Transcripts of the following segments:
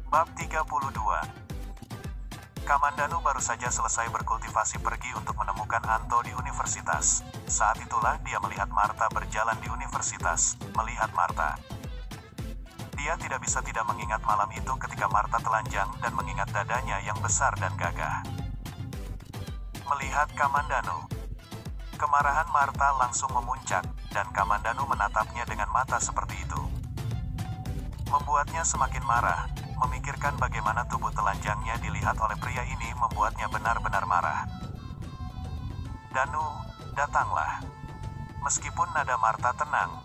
Bab 32. Kamandanu baru saja selesai berkultivasi pergi untuk menemukan Anto di universitas. Saat itulah dia melihat Martha berjalan di universitas. Melihat Martha, dia tidak bisa tidak mengingat malam itu ketika Martha telanjang dan mengingat dadanya yang besar dan gagah. Melihat Kamandanu, kemarahan Martha langsung memuncak, dan Kamandanu menatapnya dengan mata seperti itu. Membuatnya semakin marah. Memikirkan bagaimana tubuh telanjangnya dilihat oleh pria ini membuatnya benar-benar marah. Danu, datanglah. Meskipun nada Martha tenang,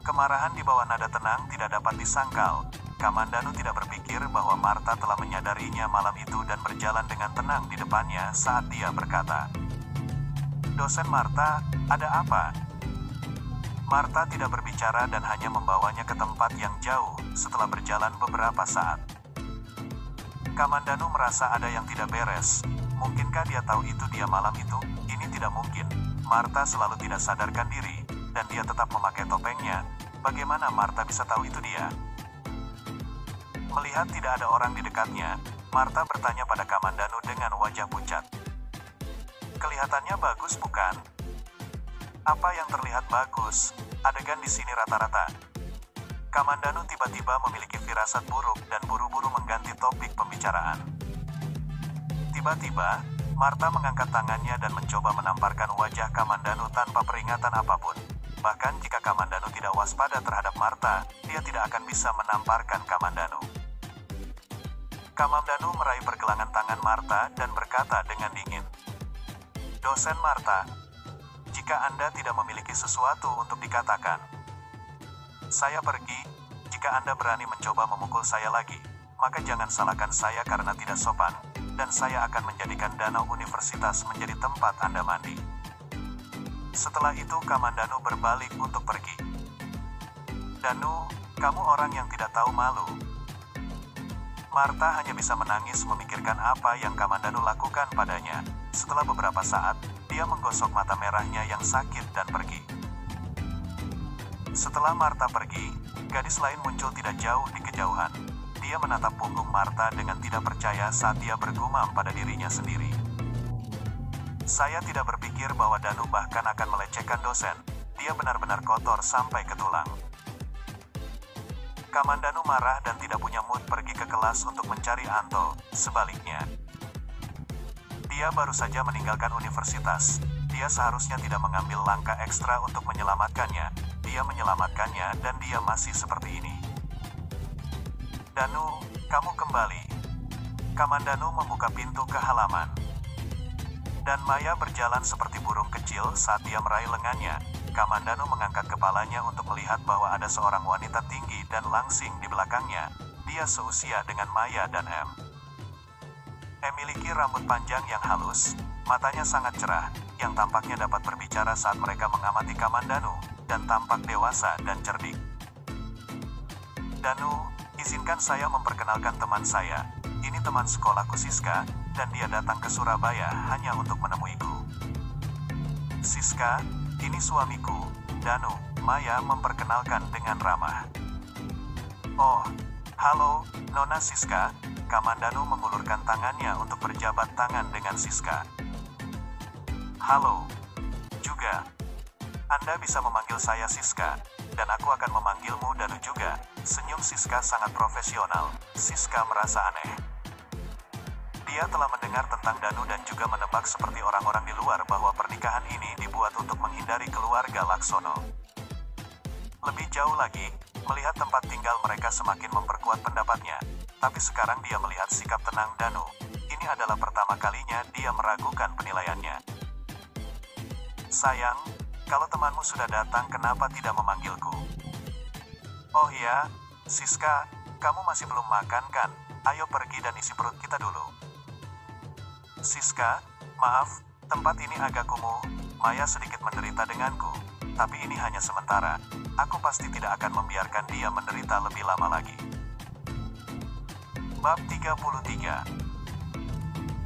kemarahan di bawah nada tenang tidak dapat disangkal. Kamandanu tidak berpikir bahwa Martha telah menyadarinya malam itu dan berjalan dengan tenang di depannya saat dia berkata, "Dosen Martha, ada apa?" Martha tidak berbicara dan hanya membawanya ke tempat yang jauh setelah berjalan beberapa saat. Kamandanu merasa ada yang tidak beres. Mungkinkah dia tahu itu dia malam itu? Ini tidak mungkin. Martha selalu tidak sadarkan diri, dan dia tetap memakai topengnya. Bagaimana Martha bisa tahu itu dia? Melihat tidak ada orang di dekatnya, Martha bertanya pada Kamandanu dengan wajah pucat. "Kelihatannya bagus, bukan?" "Apa yang terlihat bagus? Adegan di sini rata-rata." Kamandanu tiba-tiba memiliki firasat buruk dan buru-buru mengganti topik pembicaraan. Tiba-tiba, Martha mengangkat tangannya dan mencoba menamparkan wajah Kamandanu tanpa peringatan apapun. Bahkan jika Kamandanu tidak waspada terhadap Martha, dia tidak akan bisa menamparkan Kamandanu. Kamandanu meraih pergelangan tangan Martha dan berkata dengan dingin, "Dosen Martha, jika Anda tidak memiliki sesuatu untuk dikatakan, saya pergi. Jika Anda berani mencoba memukul saya lagi, maka jangan salahkan saya karena tidak sopan, dan saya akan menjadikan danau universitas menjadi tempat Anda mandi." Setelah itu Kamandanu berbalik untuk pergi. "Danu, kamu orang yang tidak tahu malu." Martha hanya bisa menangis memikirkan apa yang Kamandanu lakukan padanya. Setelah beberapa saat, dia menggosok mata merahnya yang sakit dan pergi. Setelah Martha pergi, gadis lain muncul tidak jauh di kejauhan. Dia menatap punggung Martha dengan tidak percaya saat dia bergumam pada dirinya sendiri. "Saya tidak berpikir bahwa Danu bahkan akan melecehkan dosen. Dia benar-benar kotor sampai ke tulang." Kamandanu marah dan tidak punya mood pergi ke kelas untuk mencari Anto. Sebaliknya, dia baru saja meninggalkan universitas. Dia seharusnya tidak mengambil langkah ekstra untuk menyelamatkannya. Dia menyelamatkannya dan dia masih seperti ini. "Danu, kamu kembali." Kamandanu membuka pintu ke halaman. Dan Maya berjalan seperti burung kecil saat dia meraih lengannya. Kamandanu mengangkat kepalanya untuk melihat bahwa ada seorang wanita tinggi dan langsing di belakangnya. Dia seusia dengan Maya dan M. Memiliki rambut panjang yang halus, matanya sangat cerah, yang tampaknya dapat berbicara saat mereka mengamati Kamandanu, dan tampak dewasa dan cerdik. "Danu, izinkan saya memperkenalkan teman saya. Ini teman sekolahku Siska, dan dia datang ke Surabaya hanya untuk menemuiku." "Siska, ini suamiku, Danu," Maya memperkenalkan dengan ramah. "Oh, halo, Nona Siska." Kamandanu mengulurkan tangannya untuk berjabat tangan dengan Siska. "Halo. Juga. Anda bisa memanggil saya Siska, dan aku akan memanggilmu Danu juga." Senyum Siska sangat profesional. Siska merasa aneh. Dia telah mendengar tentang Danu dan juga menebak seperti orang-orang di luar bahwa pernikahan ini dibuat untuk menghindari keluarga Laksono. Lebih jauh lagi, melihat tempat tinggal mereka semakin memperkuat pendapatnya. Tapi sekarang dia melihat sikap tenang Danu. Ini adalah pertama kalinya dia meragukan penilaiannya. "Sayang, kalau temanmu sudah datang kenapa tidak memanggilku?" "Oh ya, Siska, kamu masih belum makan kan? Ayo pergi dan isi perut kita dulu." "Siska, maaf, tempat ini agak kumuh." Maya sedikit menderita denganku, tapi ini hanya sementara. Aku pasti tidak akan membiarkan dia menderita lebih lama lagi. Bab 33.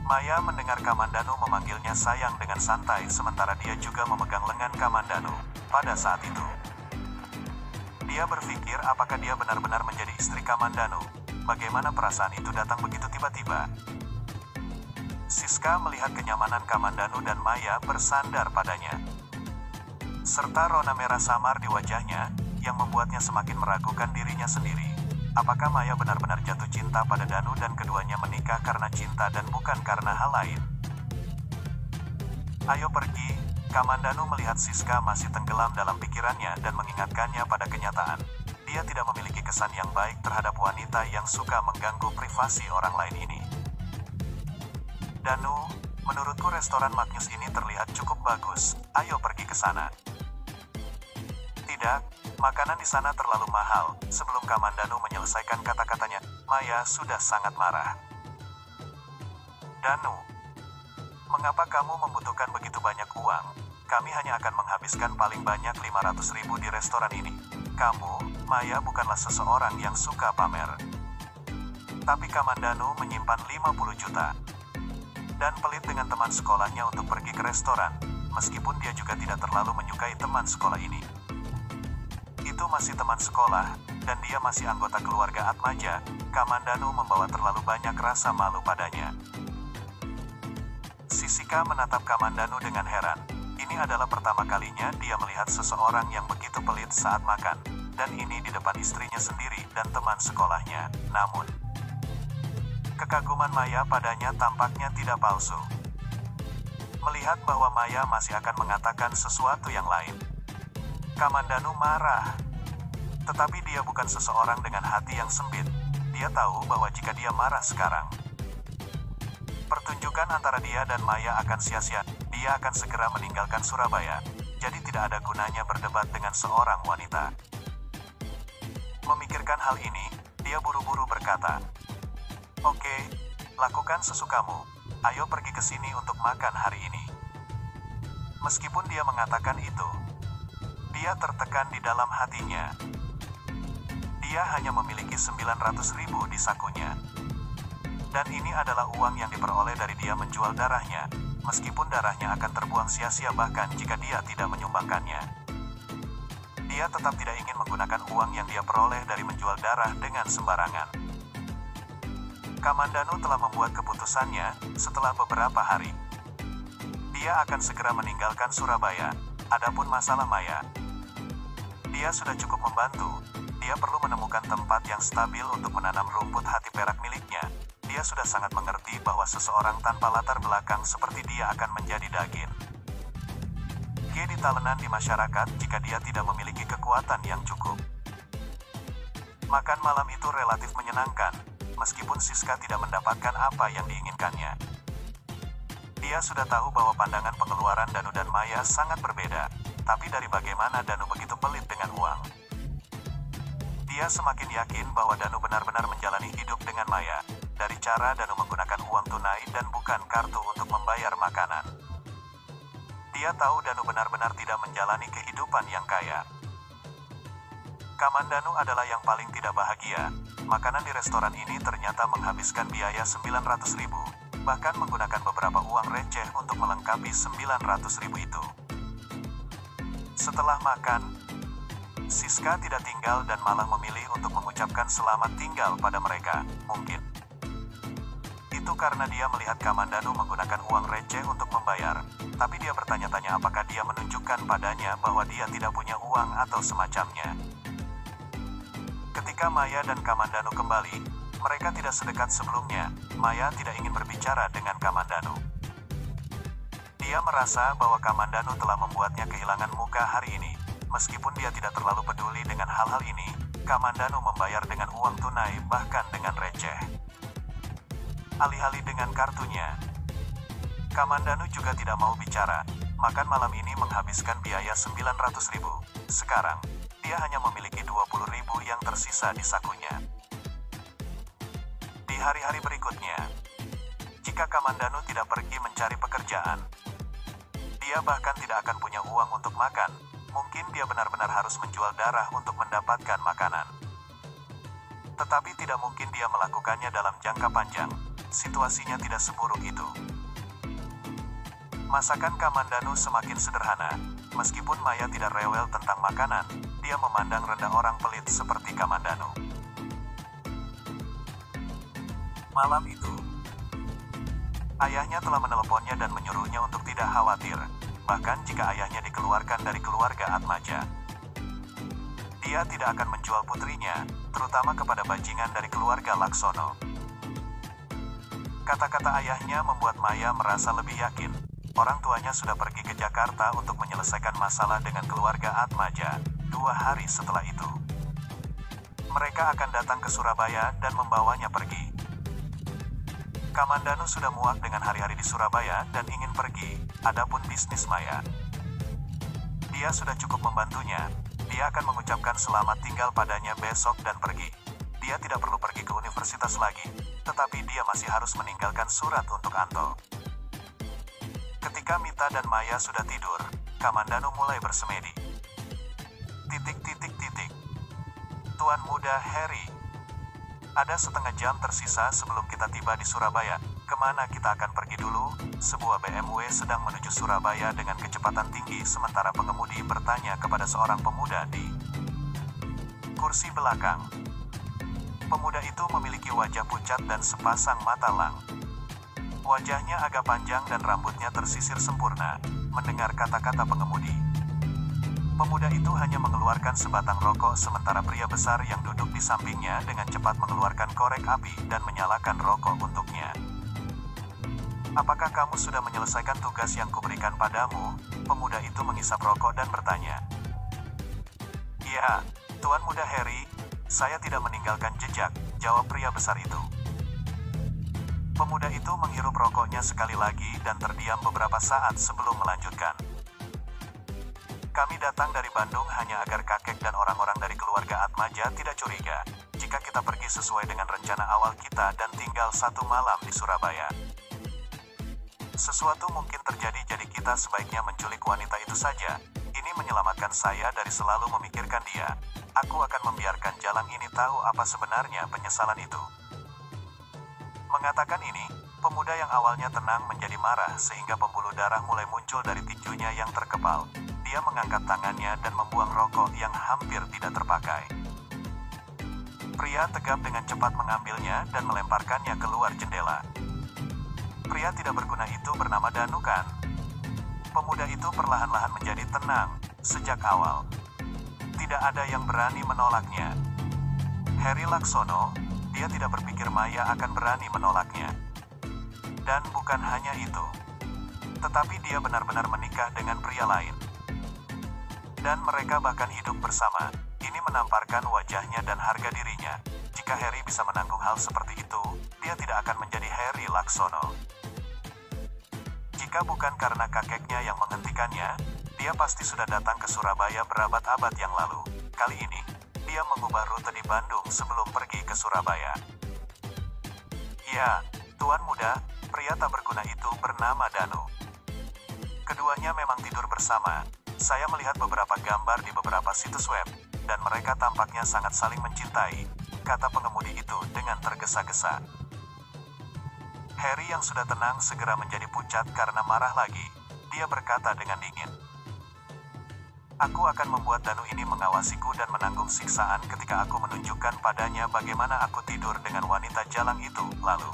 Maya mendengar Kamandanu memanggilnya sayang dengan santai sementara dia juga memegang lengan Kamandanu. Pada saat itu, dia berpikir apakah dia benar-benar menjadi istri Kamandanu. bagaimana perasaan itu datang begitu tiba-tiba. Siska melihat kenyamanan Kamandanu dan Maya bersandar padanya, serta rona merah samar di wajahnya, yang membuatnya semakin meragukan dirinya sendiri. Apakah Maya benar-benar jatuh cinta pada Danu dan keduanya menikah karena cinta dan bukan karena hal lain? Ayo pergi. Kamandanu melihat Siska masih tenggelam dalam pikirannya dan mengingatkannya pada kenyataan. Dia tidak memiliki kesan yang baik terhadap wanita yang suka mengganggu privasi orang lain ini. Danu, menurutku restoran Magnus ini terlihat cukup bagus. Ayo pergi ke sana. Tidak, makanan di sana terlalu mahal. Sebelum Kamandanu menyelesaikan kata-katanya, Maya sudah sangat marah. Danu, mengapa kamu membutuhkan begitu banyak uang? Kami hanya akan menghabiskan paling banyak 500.000 di restoran ini. Kamu, Maya bukanlah seseorang yang suka pamer. Tapi Kamandanu menyimpan 50 juta. Dan pelit dengan teman sekolahnya untuk pergi ke restoran, meskipun dia juga tidak terlalu menyukai teman sekolah ini. Itu masih teman sekolah, dan dia masih anggota keluarga Atmaja. Kamandanu membawa terlalu banyak rasa malu padanya. Sisika menatap Kamandanu dengan heran. Ini adalah pertama kalinya dia melihat seseorang yang begitu pelit saat makan, dan ini di depan istrinya sendiri dan teman sekolahnya. Namun, kekaguman Maya padanya tampaknya tidak palsu. Melihat bahwa Maya masih akan mengatakan sesuatu yang lain, Kamandanu marah. Tetapi dia bukan seseorang dengan hati yang sempit. Dia tahu bahwa jika dia marah sekarang, pertunjukan antara dia dan Maya akan sia-sia. Dia akan segera meninggalkan Surabaya. Jadi tidak ada gunanya berdebat dengan seorang wanita. Memikirkan hal ini, dia buru-buru berkata, "Oke, lakukan sesukamu. Ayo pergi ke sini untuk makan hari ini." Meskipun dia mengatakan itu, dia tertekan di dalam hatinya. Dia hanya memiliki 900.000 di sakunya. Dan ini adalah uang yang diperoleh dari dia menjual darahnya, meskipun darahnya akan terbuang sia-sia bahkan jika dia tidak menyumbangkannya. Dia tetap tidak ingin menggunakan uang yang dia peroleh dari menjual darah dengan sembarangan. Kamandanu telah membuat keputusannya. Setelah beberapa hari, dia akan segera meninggalkan Surabaya. Adapun masalah Maya, dia sudah cukup membantu. Dia perlu menemukan tempat yang stabil untuk menanam rumput hati perak miliknya. Dia sudah sangat mengerti bahwa seseorang tanpa latar belakang seperti dia akan menjadi daging di talenan di masyarakat jika dia tidak memiliki kekuatan yang cukup. Makan malam itu relatif menyenangkan, meskipun Siska tidak mendapatkan apa yang diinginkannya. Dia sudah tahu bahwa pandangan pengeluaran Danu dan Maya sangat berbeda, tapi dari bagaimana Danu begitu pelit dengan uang. Dia semakin yakin bahwa Danu benar-benar menjalani hidup dengan Maya, dari cara Danu menggunakan uang tunai dan bukan kartu untuk membayar makanan. Dia tahu Danu benar-benar tidak menjalani kehidupan yang kaya. Kamandanu adalah yang paling tidak bahagia. Makanan di restoran ini ternyata menghabiskan biaya 900.000, bahkan menggunakan beberapa uang receh untuk melengkapi 900.000 itu. Setelah makan, Siska tidak tinggal dan malah memilih untuk mengucapkan selamat tinggal pada mereka. Mungkin itu karena dia melihat Kamandanu menggunakan uang receh untuk membayar, tapi dia bertanya-tanya apakah dia menunjukkan padanya bahwa dia tidak punya uang atau semacamnya. Ketika Maya dan Kamandanu kembali, mereka tidak sedekat sebelumnya. Maya tidak ingin berbicara dengan Kamandanu. Dia merasa bahwa Kamandanu telah membuatnya kehilangan muka hari ini. Meskipun dia tidak terlalu peduli dengan hal-hal ini, Kamandanu membayar dengan uang tunai bahkan dengan receh. Alih-alih dengan kartunya, Kamandanu juga tidak mau bicara. Makan malam ini menghabiskan biaya 900.000. Sekarang, dia hanya memiliki 20.000 yang tersisa di sakunya. Di hari-hari berikutnya, jika Kamandanu tidak pergi mencari pekerjaan, dia bahkan tidak akan punya uang untuk makan. Mungkin dia benar-benar harus menjual darah untuk mendapatkan makanan. Tetapi tidak mungkin dia melakukannya dalam jangka panjang. Situasinya tidak seburuk itu. Masakan Kamandanu semakin sederhana. Meskipun Maya tidak rewel tentang makanan, dia memandang rendah orang pelit seperti Kamandanu. Malam itu, ayahnya telah meneleponnya dan menyuruhnya untuk tidak khawatir, bahkan jika ayahnya dikeluarkan dari keluarga Atmaja. Dia tidak akan menjual putrinya, terutama kepada bajingan dari keluarga Laksono. Kata-kata ayahnya membuat Maya merasa lebih yakin. Orang tuanya sudah pergi ke Jakarta untuk menyelesaikan masalah dengan keluarga Atmaja. 2 hari setelah itu, mereka akan datang ke Surabaya dan membawanya pergi. Kamandanu sudah muak dengan hari-hari di Surabaya dan ingin pergi. Adapun bisnis Maya, dia sudah cukup membantunya. Dia akan mengucapkan selamat tinggal padanya besok dan pergi. Dia tidak perlu pergi ke universitas lagi, tetapi dia masih harus meninggalkan surat untuk Anto. Ketika Mita dan Maya sudah tidur, Kamandanu mulai bersemedi. Tuan muda Harry, ada setengah jam tersisa sebelum kita tiba di Surabaya. Kemana kita akan pergi dulu? Sebuah BMW sedang menuju Surabaya dengan kecepatan tinggi sementara pengemudi bertanya kepada seorang pemuda di kursi belakang. Pemuda itu memiliki wajah pucat dan sepasang mata lang. Wajahnya agak panjang dan rambutnya tersisir sempurna. Mendengar kata-kata pengemudi, pemuda itu hanya mengeluarkan sebatang rokok sementara pria besar yang duduk di sampingnya dengan cepat mengeluarkan korek api dan menyalakan rokok untuknya. Apakah kamu sudah menyelesaikan tugas yang kuberikan padamu? Pemuda itu menghisap rokok dan bertanya. Ya, Tuan muda Harry, saya tidak meninggalkan jejak, jawab pria besar itu. Pemuda itu menghirup rokoknya sekali lagi dan terdiam beberapa saat sebelum melanjutkan. Kami datang dari Bandung hanya agar kakek dan orang-orang dari keluarga Atmaja tidak curiga jika kita pergi sesuai dengan rencana awal kita dan tinggal 1 malam di Surabaya. Sesuatu mungkin terjadi, jadi kita sebaiknya menculik wanita itu saja. Ini menyelamatkan saya dari selalu memikirkan dia. Aku akan membiarkan Jalang ini tahu apa sebenarnya penyesalan itu. Mengatakan ini, pemuda yang awalnya tenang menjadi marah sehingga pembuluh darah mulai muncul dari tinjunya yang terkepal. Dia mengangkat tangannya dan membuang rokok yang hampir tidak terpakai. Pria tegap dengan cepat mengambilnya dan melemparkannya keluar jendela. Pria tidak berguna itu bernama Danu, kan? Pemuda itu perlahan-lahan menjadi tenang. Sejak awal, tidak ada yang berani menolaknya. Harry Laksono, dia tidak berpikir Maya akan berani menolaknya. Dan bukan hanya itu, tetapi dia benar-benar menikah dengan pria lain. Dan mereka bahkan hidup bersama. Ini menamparkan wajahnya dan harga dirinya. Jika Harry bisa menanggung hal seperti itu, dia tidak akan menjadi Harry Laksono. Jika bukan karena kakeknya yang menghentikannya, dia pasti sudah datang ke Surabaya berabad-abad yang lalu. Kali ini, dia mengubah rute di Bandung sebelum pergi ke Surabaya. Ya, Tuan muda, pria tak berguna itu bernama Danu. Keduanya memang tidur bersama. Saya melihat beberapa gambar di beberapa situs web, dan mereka tampaknya sangat saling mencintai, kata pengemudi itu dengan tergesa-gesa. Harry yang sudah tenang segera menjadi pucat karena marah lagi. Dia berkata dengan dingin. Aku akan membuat Danu ini mengawasiku dan menanggung siksaan ketika aku menunjukkan padanya bagaimana aku tidur dengan wanita Jalang itu, lalu.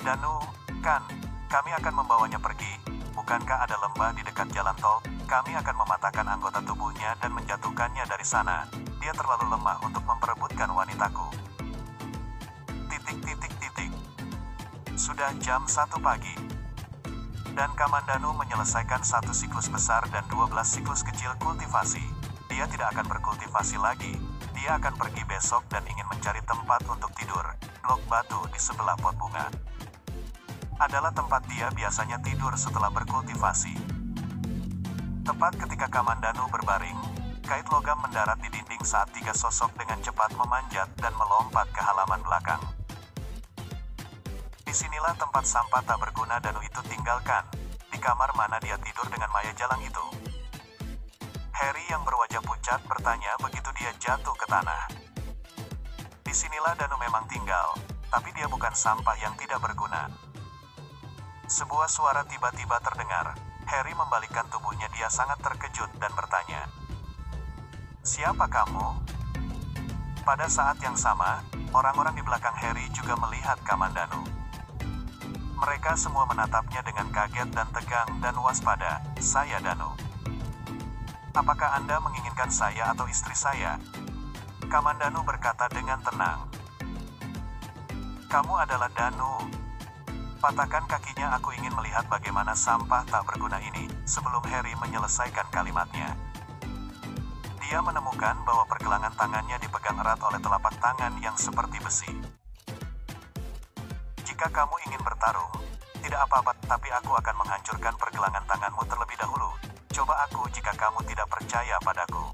Danu, kan, kami akan membawanya pergi. Bukankah ada lembah di dekat jalan tol? Kami akan mematahkan anggota tubuhnya dan menjatuhkannya dari sana. Dia terlalu lemah untuk memperebutkan wanitaku. Sudah jam 1 pagi. Dan Kamandanu menyelesaikan 1 siklus besar dan 12 siklus kecil kultivasi. Dia tidak akan berkultivasi lagi. Dia akan pergi besok dan ingin mencari tempat untuk tidur. Blok batu di sebelah pot bunga adalah tempat dia biasanya tidur setelah berkultivasi. Tepat ketika Kamandanu berbaring, kait logam mendarat di dinding saat 3 sosok dengan cepat memanjat dan melompat ke halaman belakang. Disinilah tempat sampah tak berguna Danu itu tinggalkan, di kamar mana dia tidur dengan Maya Jalang itu. Harry yang berwajah pucat bertanya begitu dia jatuh ke tanah. Disinilah Danu memang tinggal, tapi dia bukan sampah yang tidak berguna. Sebuah suara tiba-tiba terdengar. Harry membalikkan tubuhnya, dia sangat terkejut dan bertanya. Siapa kamu? Pada saat yang sama, Orang-orang di belakang Harry juga melihat Kamandanu. Mereka semua menatapnya dengan kaget dan tegang dan waspada. "Saya Danu. Apakah Anda menginginkan saya atau istri saya?" Kamandanu berkata dengan tenang. "Kamu adalah Danu. Patahkan kakinya, aku ingin melihat bagaimana sampah tak berguna ini." Sebelum Harry menyelesaikan kalimatnya, dia menemukan bahwa pergelangan tangannya dipegang erat oleh telapak tangan yang seperti besi. "Jika kamu ingin bertarung, tidak apa-apa, tapi aku akan menghancurkan pergelangan tanganmu terlebih dahulu. Coba aku jika kamu tidak percaya padaku."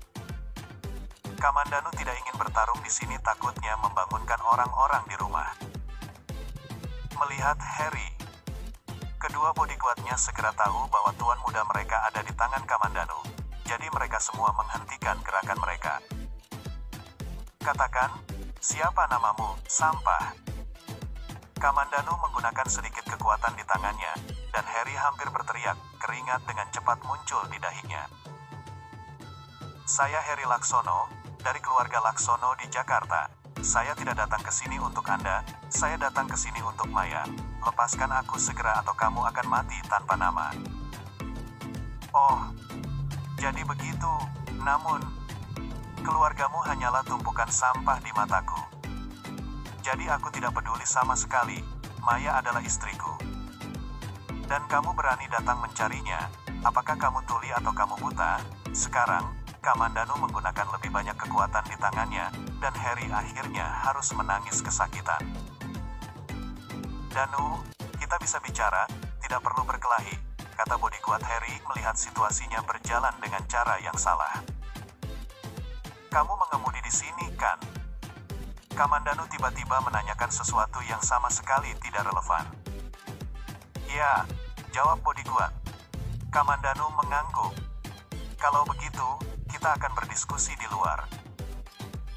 Kamandanu tidak ingin bertarung di sini, takutnya membangunkan orang-orang di rumah. Melihat Harry, kedua bodyguard-nya segera tahu bahwa tuan muda mereka ada di tangan Kamandanu. Jadi mereka semua menghentikan gerakan mereka. "Katakan, siapa namamu, sampah?" Kamandanu menggunakan sedikit kekuatan di tangannya, dan Harry hampir berteriak, keringat dengan cepat muncul di dahinya. "Saya Harry Laksono, dari keluarga Laksono di Jakarta. Saya tidak datang ke sini untuk Anda, saya datang ke sini untuk Maya. Lepaskan aku segera atau kamu akan mati tanpa nama." "Oh, jadi begitu. Namun, keluargamu hanyalah tumpukan sampah di mataku. Jadi aku tidak peduli sama sekali. Maya adalah istriku. Dan kamu berani datang mencarinya. Apakah kamu tuli atau kamu buta?" Sekarang, Kamandanu menggunakan lebih banyak kekuatan di tangannya, dan Harry akhirnya harus menangis kesakitan. "Danu, kita bisa bicara, tidak perlu berkelahi," kata bodyguard Harry melihat situasinya berjalan dengan cara yang salah. "Kamu mengemudi di sini, kan?" Kamandanu tiba-tiba menanyakan sesuatu yang sama sekali tidak relevan. "Ya," jawab bodyguard. Kamandanu mengangguk. "Kalau begitu, kita akan berdiskusi di luar."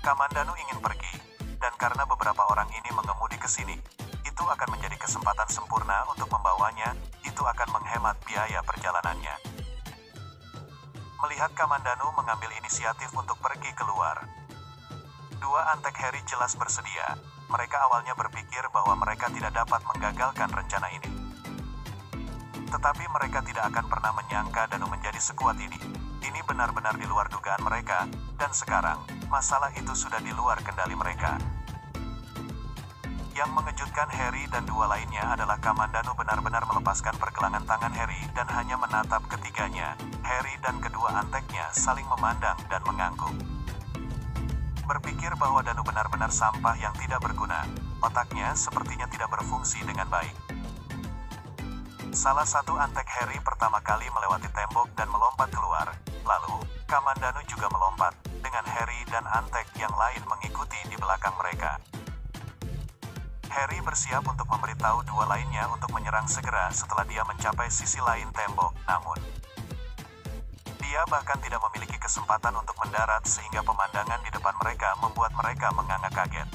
Kamandanu ingin pergi, dan karena beberapa orang ini mengemudi ke sini, itu akan menjadi kesempatan sempurna untuk membawanya. Itu akan menghemat biaya perjalanannya. Melihat Kamandanu mengambil inisiatif untuk pergi keluar, dua antek Harry jelas bersedia. Mereka awalnya berpikir bahwa mereka tidak dapat menggagalkan rencana ini. Tetapi mereka tidak akan pernah menyangka Danu menjadi sekuat ini. Ini benar-benar di luar dugaan mereka, dan sekarang, masalah itu sudah di luar kendali mereka. Yang mengejutkan Harry dan dua lainnya adalah Kamandanu benar-benar melepaskan pergelangan tangan Harry dan hanya menatap ketiganya. Harry dan kedua anteknya saling memandang dan mengangguk. Berpikir bahwa Danu benar-benar sampah yang tidak berguna, otaknya sepertinya tidak berfungsi dengan baik. Salah satu antek Harry pertama kali melewati tembok dan melompat keluar. Lalu, Kamandanu juga melompat, dengan Harry dan antek yang lain mengikuti di belakang mereka. Harry bersiap untuk memberitahu dua lainnya untuk menyerang segera setelah dia mencapai sisi lain tembok, namun dia bahkan tidak memiliki kesempatan untuk mendarat sehingga pemandangan di depan mereka membuat mereka menganga kaget.